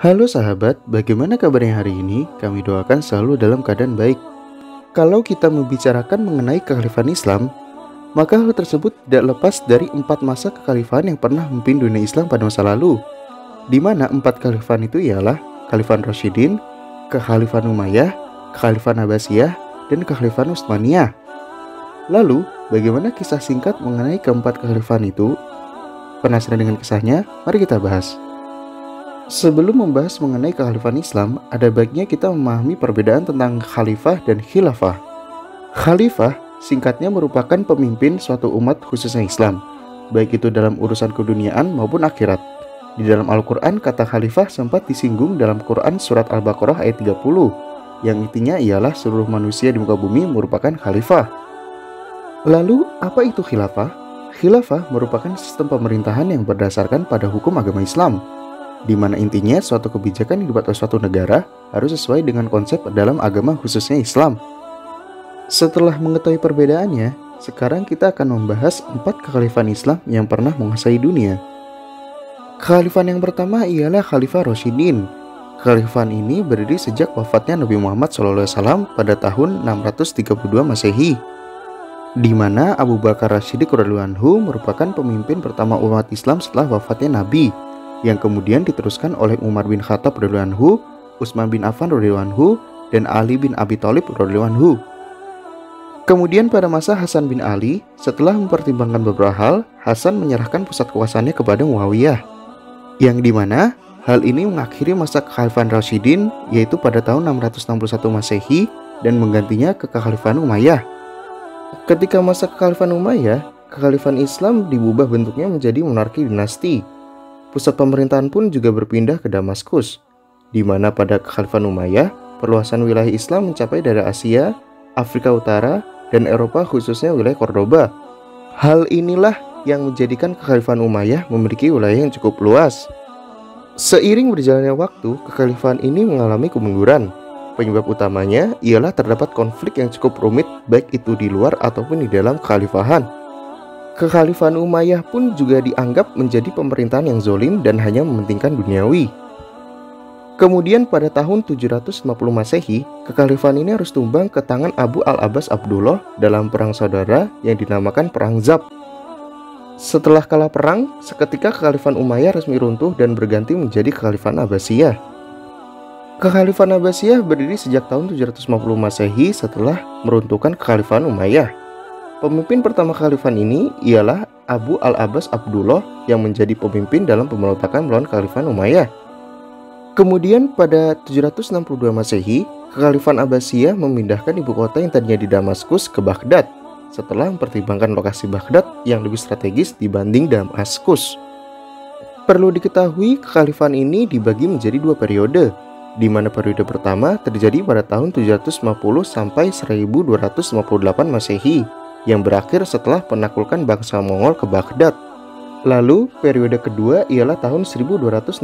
Halo sahabat, bagaimana kabarnya hari ini? Kami doakan selalu dalam keadaan baik. Kalau kita membicarakan mengenai kekhalifahan Islam, maka hal tersebut tidak lepas dari 4 masa kekhalifahan yang pernah memimpin dunia Islam pada masa lalu, di mana 4 kekhalifahan itu ialah Kekhalifahan Rasyidin, Kekhalifahan Umayyah, Kekhalifahan Abbasiyah, dan Kekhalifahan Utsmaniyah. Lalu, bagaimana kisah singkat mengenai keempat kekhalifahan itu? Penasaran dengan kisahnya? Mari kita bahas. Sebelum membahas mengenai kekhalifahan Islam, ada baiknya kita memahami perbedaan tentang khalifah dan khilafah. Khalifah singkatnya merupakan pemimpin suatu umat khususnya Islam, baik itu dalam urusan keduniaan maupun akhirat. Di dalam Al-Quran, kata khalifah sempat disinggung dalam Quran surat Al-Baqarah ayat 30, yang intinya ialah seluruh manusia di muka bumi merupakan khalifah. Lalu, apa itu khilafah? Khilafah merupakan sistem pemerintahan yang berdasarkan pada hukum agama Islam, di mana intinya suatu kebijakan yang dibuat oleh suatu negara harus sesuai dengan konsep dalam agama khususnya Islam. Setelah mengetahui perbedaannya, sekarang kita akan membahas 4 kekhalifahan Islam yang pernah menguasai dunia. Kekhalifahan yang pertama ialah Khalifah Rasyidin. Kekhalifahan ini berdiri sejak wafatnya Nabi Muhammad SAW pada tahun 632 Masehi, di mana Abu Bakar As-Siddiq radhiyallahu anhu merupakan pemimpin pertama umat Islam setelah wafatnya Nabi, yang kemudian diteruskan oleh Umar bin Khattab radhiyallahu anhu, Utsman bin Affan radhiyallahu anhu, dan Ali bin Abi Thalib radhiyallahu anhu. Kemudian pada masa Hasan bin Ali, setelah mempertimbangkan beberapa hal, Hasan menyerahkan pusat kuasaannya kepada Muawiyah, yang dimana hal ini mengakhiri masa kekhalifahan Rasyidin, yaitu pada tahun 661 Masehi, dan menggantinya ke kekhalifahan Umayyah. Ketika masa kekhalifahan Umayyah, kekhalifahan Islam diubah bentuknya menjadi monarki dinasti. Pusat pemerintahan pun juga berpindah ke Damaskus, di mana pada kekhalifahan Umayyah, perluasan wilayah Islam mencapai dari Asia, Afrika Utara, dan Eropa khususnya wilayah Cordoba. Hal inilah yang menjadikan kekhalifahan Umayyah memiliki wilayah yang cukup luas. Seiring berjalannya waktu, kekhalifahan ini mengalami kemunduran. Penyebab utamanya ialah terdapat konflik yang cukup rumit baik itu di luar ataupun di dalam kekhalifahan. Kekhalifahan Umayyah pun juga dianggap menjadi pemerintahan yang zolim dan hanya mementingkan duniawi. Kemudian pada tahun 750 Masehi, kekhalifahan ini harus tumbang ke tangan Abu al-Abbas Abdullah dalam perang saudara yang dinamakan Perang Zab. Setelah kalah perang, seketika kekhalifahan Umayyah resmi runtuh dan berganti menjadi kekhalifahan Abbasiyah. Kekhalifahan Abbasiyah berdiri sejak tahun 750 Masehi setelah meruntuhkan kekhalifahan Umayyah. Pemimpin pertama kekhalifahan ini ialah Abu al-Abbas Abdullah yang menjadi pemimpin dalam pemberontakan melawan kekhalifahan Umayyah. Kemudian pada 762 Masehi, kekhalifahan Abbasiyah memindahkan ibu kota yang tadinya di Damaskus ke Baghdad setelah mempertimbangkan lokasi Baghdad yang lebih strategis dibanding Damaskus. Perlu diketahui, kekhalifahan ini dibagi menjadi 2 periode, di mana periode pertama terjadi pada tahun 750 sampai 1258 Masehi, yang berakhir setelah penaklukan bangsa Mongol ke Baghdad. Lalu, periode kedua ialah tahun 1261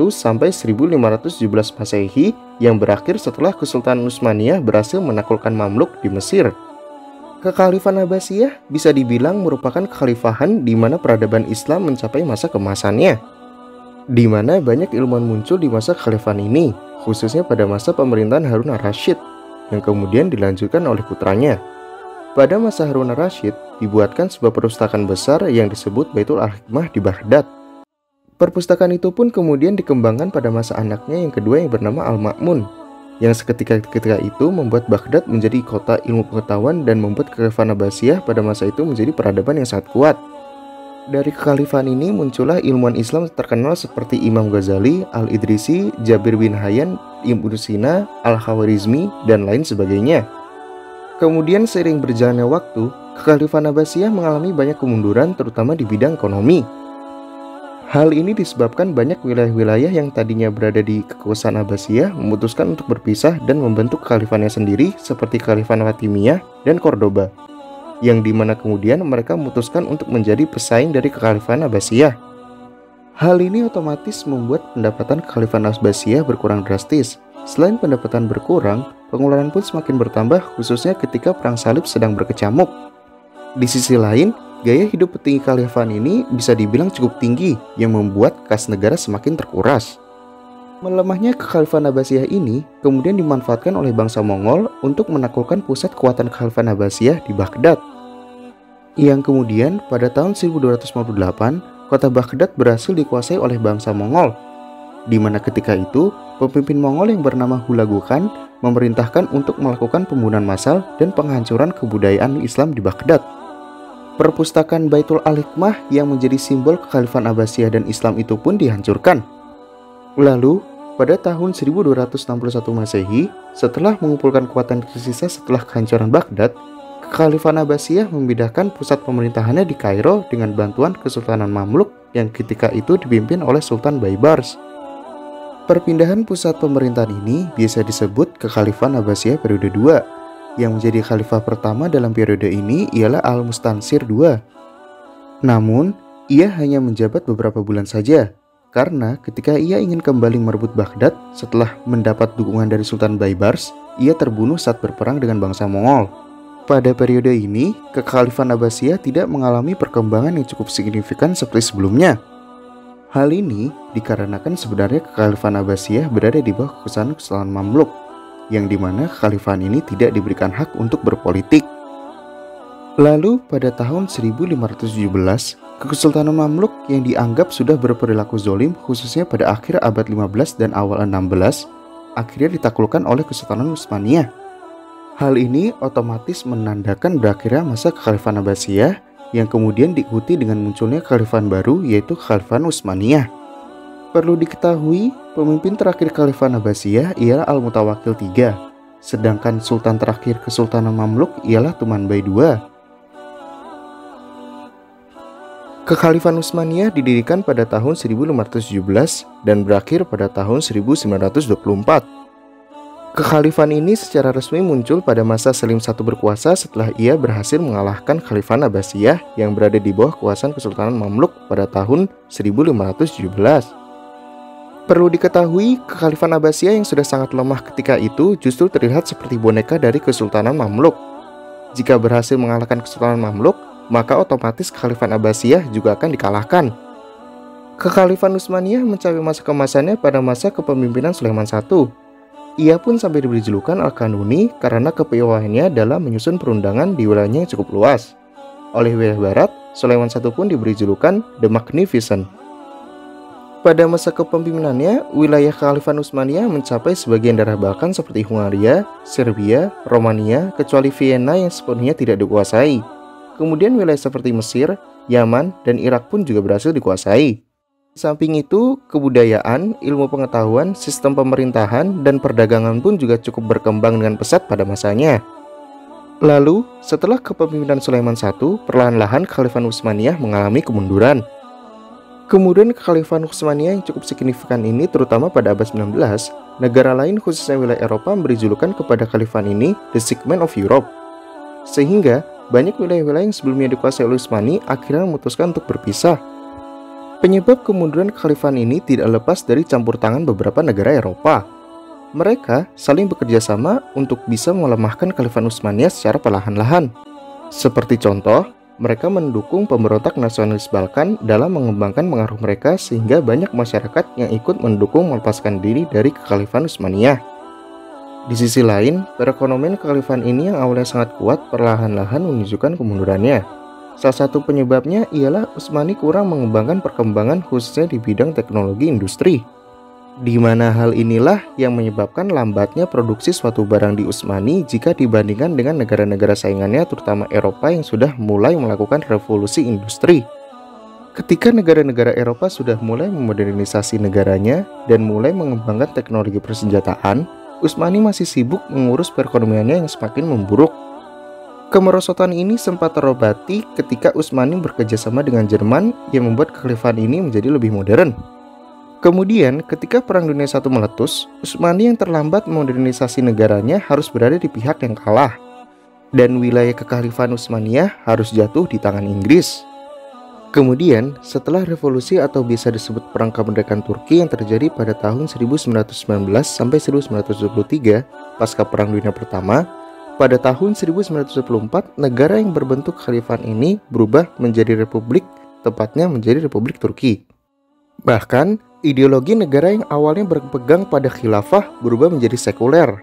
sampai 1517 Masehi, yang berakhir setelah Kesultanan Utsmaniyah berhasil menaklukkan Mamluk di Mesir. Kekhalifahan Abbasiyah bisa dibilang merupakan kekhalifahan di mana peradaban Islam mencapai masa kemasannya, di mana banyak ilmuwan muncul di masa kekhalifahan ini, khususnya pada masa pemerintahan Harun al-Rasyid, yang kemudian dilanjutkan oleh putranya. Pada masa Harun al-Rasyid, dibuatkan sebuah perpustakaan besar yang disebut Baitul Al-Hikmah di Baghdad. Perpustakaan itu pun kemudian dikembangkan pada masa anaknya yang kedua yang bernama Al-Ma'mun, yang ketika itu membuat Baghdad menjadi kota ilmu pengetahuan dan membuat kekhalifahan Abbasiyah pada masa itu menjadi peradaban yang sangat kuat. Dari kekhalifahan ini muncullah ilmuwan Islam terkenal seperti Imam Ghazali, Al-Idrisi, Jabir bin Hayyan, Ibnu Sina, Al-Khawarizmi, dan lain sebagainya. Kemudian seiring berjalannya waktu, kekhalifahan Abbasiyah mengalami banyak kemunduran terutama di bidang ekonomi. Hal ini disebabkan banyak wilayah-wilayah yang tadinya berada di kekuasaan Abbasiyah memutuskan untuk berpisah dan membentuk kekhalifahannya sendiri seperti Kekhalifahan Fatimiyah dan Cordoba, yang dimana kemudian mereka memutuskan untuk menjadi pesaing dari kekhalifahan Abbasiyah. Hal ini otomatis membuat pendapatan kekhalifahan Abbasiyah berkurang drastis. Selain pendapatan berkurang, pengeluaran pun semakin bertambah khususnya ketika perang salib sedang berkecamuk. Di sisi lain, Gaya hidup petinggi kekhalifahan ini bisa dibilang cukup tinggi yang membuat kas negara semakin terkuras. Melemahnya Kekhalifahan Abbasiyah ini kemudian dimanfaatkan oleh bangsa Mongol untuk menaklukkan pusat kekuatan Kekhalifahan Abbasiyah di Baghdad. Yang kemudian pada tahun 1258, kota Baghdad berhasil dikuasai oleh bangsa Mongol, di mana ketika itu pemimpin Mongol yang bernama Hulagu Khan memerintahkan untuk melakukan pembunuhan massal dan penghancuran kebudayaan Islam di Baghdad. Perpustakaan Baitul Al-Hikmah yang menjadi simbol Kekhalifahan Abbasiyah dan Islam itu pun dihancurkan. Lalu, pada tahun 1261 Masehi, setelah mengumpulkan kekuatan tersisa setelah kehancuran Baghdad, Kekhalifahan Abbasiyah memindahkan pusat pemerintahannya di Kairo dengan bantuan Kesultanan Mamluk yang ketika itu dipimpin oleh Sultan Baybars. Perpindahan pusat pemerintahan ini biasa disebut Kekhalifahan Abbasiyah periode 2. Yang menjadi khalifah pertama dalam periode ini ialah Al-Mustansir II. Namun, ia hanya menjabat beberapa bulan saja, karena ketika ia ingin kembali merebut Baghdad setelah mendapat dukungan dari Sultan Baybars, ia terbunuh saat berperang dengan bangsa Mongol. Pada periode ini, Kekhalifahan Abbasiyah tidak mengalami perkembangan yang cukup signifikan seperti sebelumnya. Hal ini dikarenakan sebenarnya Kekhalifahan Abbasiyah berada di bawah kekuasaan Kesultanan Mamluk, yang dimana kekhalifahan ini tidak diberikan hak untuk berpolitik. Lalu pada tahun 1517, Kesultanan Mamluk yang dianggap sudah berperilaku zolim khususnya pada akhir abad 15 dan awal 16, akhirnya ditaklukkan oleh Kesultanan Utsmaniyah. Hal ini otomatis menandakan berakhirnya masa Kekhalifahan Abbasiyah yang kemudian diikuti dengan munculnya kekhalifahan baru yaitu Kekhalifahan Utsmaniyah. Perlu diketahui, pemimpin terakhir Kekhalifahan Abbasiyah ialah Al-Mutawakkil III, sedangkan sultan terakhir Kesultanan Mamluk ialah Tumanbay II. Kekhalifahan Utsmaniyah didirikan pada tahun 1517 dan berakhir pada tahun 1924. Kekhalifahan ini secara resmi muncul pada masa Selim I berkuasa setelah ia berhasil mengalahkan Kekhalifahan Abbasiyah yang berada di bawah kekuasaan Kesultanan Mamluk pada tahun 1517. Perlu diketahui, Kekhalifahan Abbasiyah yang sudah sangat lemah ketika itu justru terlihat seperti boneka dari Kesultanan Mamluk. Jika berhasil mengalahkan Kesultanan Mamluk, maka otomatis Kekhalifahan Abbasiyah juga akan dikalahkan. Kekhalifahan Utsmaniyah mencapai masa keemasannya pada masa kepemimpinan Sulaiman I. Ia pun sampai diberi julukan Al-Kanuni karena kepiawaiannya dalam menyusun perundangan di wilayahnya yang cukup luas. Oleh wilayah barat, Sulaiman I pun diberi julukan The Magnificent. Pada masa kepemimpinannya, wilayah Kekhalifahan Utsmaniyah mencapai sebagian daerah Balkan seperti Hungaria, Serbia, Romania, kecuali Vienna yang sepenuhnya tidak dikuasai. Kemudian wilayah seperti Mesir, Yaman, dan Irak pun juga berhasil dikuasai. Di samping itu, kebudayaan, ilmu pengetahuan, sistem pemerintahan, dan perdagangan pun juga cukup berkembang dengan pesat pada masanya. Lalu, setelah kepemimpinan Sulaiman I, perlahan-lahan Kekhalifahan Utsmaniyah mengalami kemunduran. Kemudian Kekhalifahan Utsmaniyah yang cukup signifikan ini terutama pada abad 19, negara lain khususnya wilayah Eropa memberi julukan kepada Kekhalifahan ini The Segment of Europe. Sehingga, banyak wilayah-wilayah yang sebelumnya dikuasai oleh Utsmani akhirnya memutuskan untuk berpisah. Penyebab kemunduran kekhalifahan ini tidak lepas dari campur tangan beberapa negara Eropa. Mereka saling bekerja sama untuk bisa melemahkan Kekhalifahan Utsmaniyah secara perlahan-lahan. Seperti contoh, mereka mendukung pemberontak nasionalis Balkan dalam mengembangkan pengaruh mereka sehingga banyak masyarakat yang ikut mendukung melepaskan diri dari Kekhalifahan Utsmaniyah. Di sisi lain, perekonomian kekhalifahan ini yang awalnya sangat kuat perlahan-lahan menunjukkan kemundurannya. Salah satu penyebabnya ialah Utsmani kurang mengembangkan perkembangan khususnya di bidang teknologi industri. Di mana hal inilah yang menyebabkan lambatnya produksi suatu barang di Utsmani jika dibandingkan dengan negara-negara saingannya terutama Eropa yang sudah mulai melakukan revolusi industri. Ketika negara-negara Eropa sudah mulai memodernisasi negaranya dan mulai mengembangkan teknologi persenjataan, Utsmani masih sibuk mengurus perekonomiannya yang semakin memburuk. Kemerosotan ini sempat terobati ketika Utsmani bekerjasama dengan Jerman yang membuat kekhalifahan ini menjadi lebih modern. Kemudian, ketika Perang Dunia I meletus, Utsmani yang terlambat modernisasi negaranya harus berada di pihak yang kalah. Dan wilayah kekhalifahan Utsmaniyah harus jatuh di tangan Inggris. Kemudian, setelah revolusi atau biasa disebut Perang Kemerdekaan Turki yang terjadi pada tahun 1919 sampai 1923, pasca Perang Dunia Pertama, pada tahun 1924, negara yang berbentuk kekhalifahan ini berubah menjadi republik, tepatnya menjadi Republik Turki. Bahkan, Ideologi negara yang awalnya berpegang pada khilafah berubah menjadi sekuler.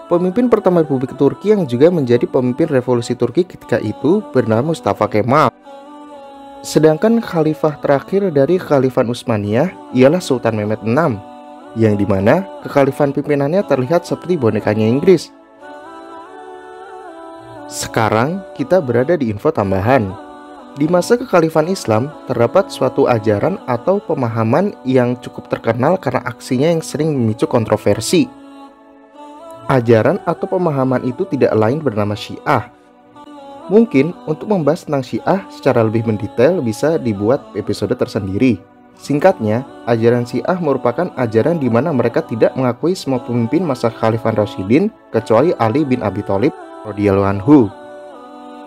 Pemimpin pertama Republik Turki yang juga menjadi pemimpin revolusi Turki ketika itu bernama Mustafa Kemal. Sedangkan khalifah terakhir dari Khalifah Utsmaniyah ialah Sultan Mehmed VI, yang dimana kekhalifahan pimpinannya terlihat seperti bonekanya Inggris. Sekarang kita berada di info tambahan. Di masa kekhalifahan Islam, terdapat suatu ajaran atau pemahaman yang cukup terkenal karena aksinya yang sering memicu kontroversi. Ajaran atau pemahaman itu tidak lain bernama Syiah. Mungkin untuk membahas tentang Syiah secara lebih mendetail bisa dibuat episode tersendiri. Singkatnya, ajaran Syiah merupakan ajaran di mana mereka tidak mengakui semua pemimpin masa Khalifah Rasyidin kecuali Ali bin Abi Thalib radhiyallahu anhu.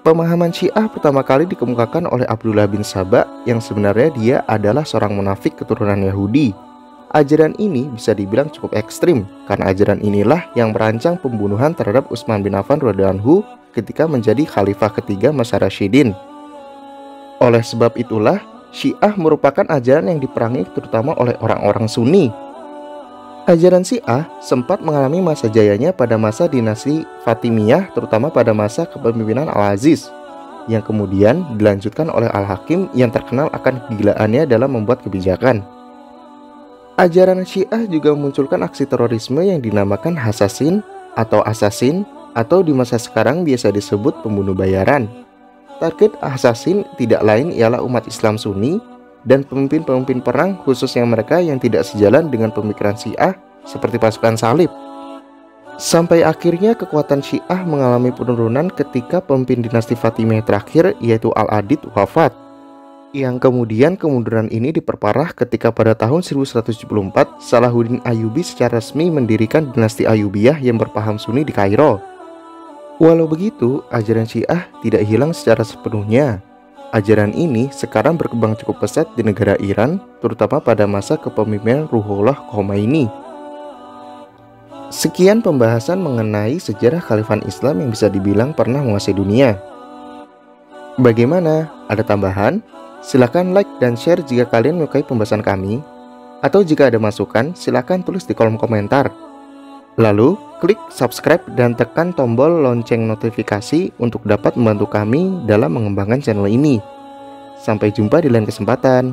Pemahaman Syiah pertama kali dikemukakan oleh Abdullah bin Saba yang sebenarnya dia adalah seorang munafik keturunan Yahudi. Ajaran ini bisa dibilang cukup ekstrim karena ajaran inilah yang merancang pembunuhan terhadap Utsman bin Affan radhiyallahu anhu ketika menjadi khalifah ketiga masa Rasyidin. Oleh sebab itulah, Syiah merupakan ajaran yang diperangi terutama oleh orang-orang Sunni. Ajaran Syiah sempat mengalami masa jayanya pada masa dinasti Fatimiyah, terutama pada masa kepemimpinan Al-Aziz, yang kemudian dilanjutkan oleh Al-Hakim yang terkenal akan kegilaannya dalam membuat kebijakan. Ajaran Syiah juga memunculkan aksi terorisme yang dinamakan Hasasin atau Asasin, atau di masa sekarang biasa disebut pembunuh bayaran. Target Hasasin tidak lain ialah umat Islam Sunni dan pemimpin-pemimpin perang, khususnya mereka yang tidak sejalan dengan pemikiran Syiah seperti pasukan salib. Sampai akhirnya kekuatan Syiah mengalami penurunan ketika pemimpin dinasti Fatimiyah terakhir yaitu Al-Adid wafat. Yang kemudian kemunduran ini diperparah ketika pada tahun 1174 Salahuddin Ayyubi secara resmi mendirikan dinasti Ayyubiyah yang berpaham Sunni di Kairo. Walau begitu, ajaran Syiah tidak hilang secara sepenuhnya. Ajaran ini sekarang berkembang cukup pesat di negara Iran, terutama pada masa kepemimpinan Ruhollah Khomeini. Sekian pembahasan mengenai sejarah Khalifah Islam yang bisa dibilang pernah menguasai dunia. Bagaimana? Ada tambahan? Silahkan like dan share jika kalian menyukai pembahasan kami. Atau jika ada masukan, silahkan tulis di kolom komentar. Lalu, klik subscribe dan tekan tombol lonceng notifikasi untuk dapat membantu kami dalam mengembangkan channel ini. Sampai jumpa di lain kesempatan.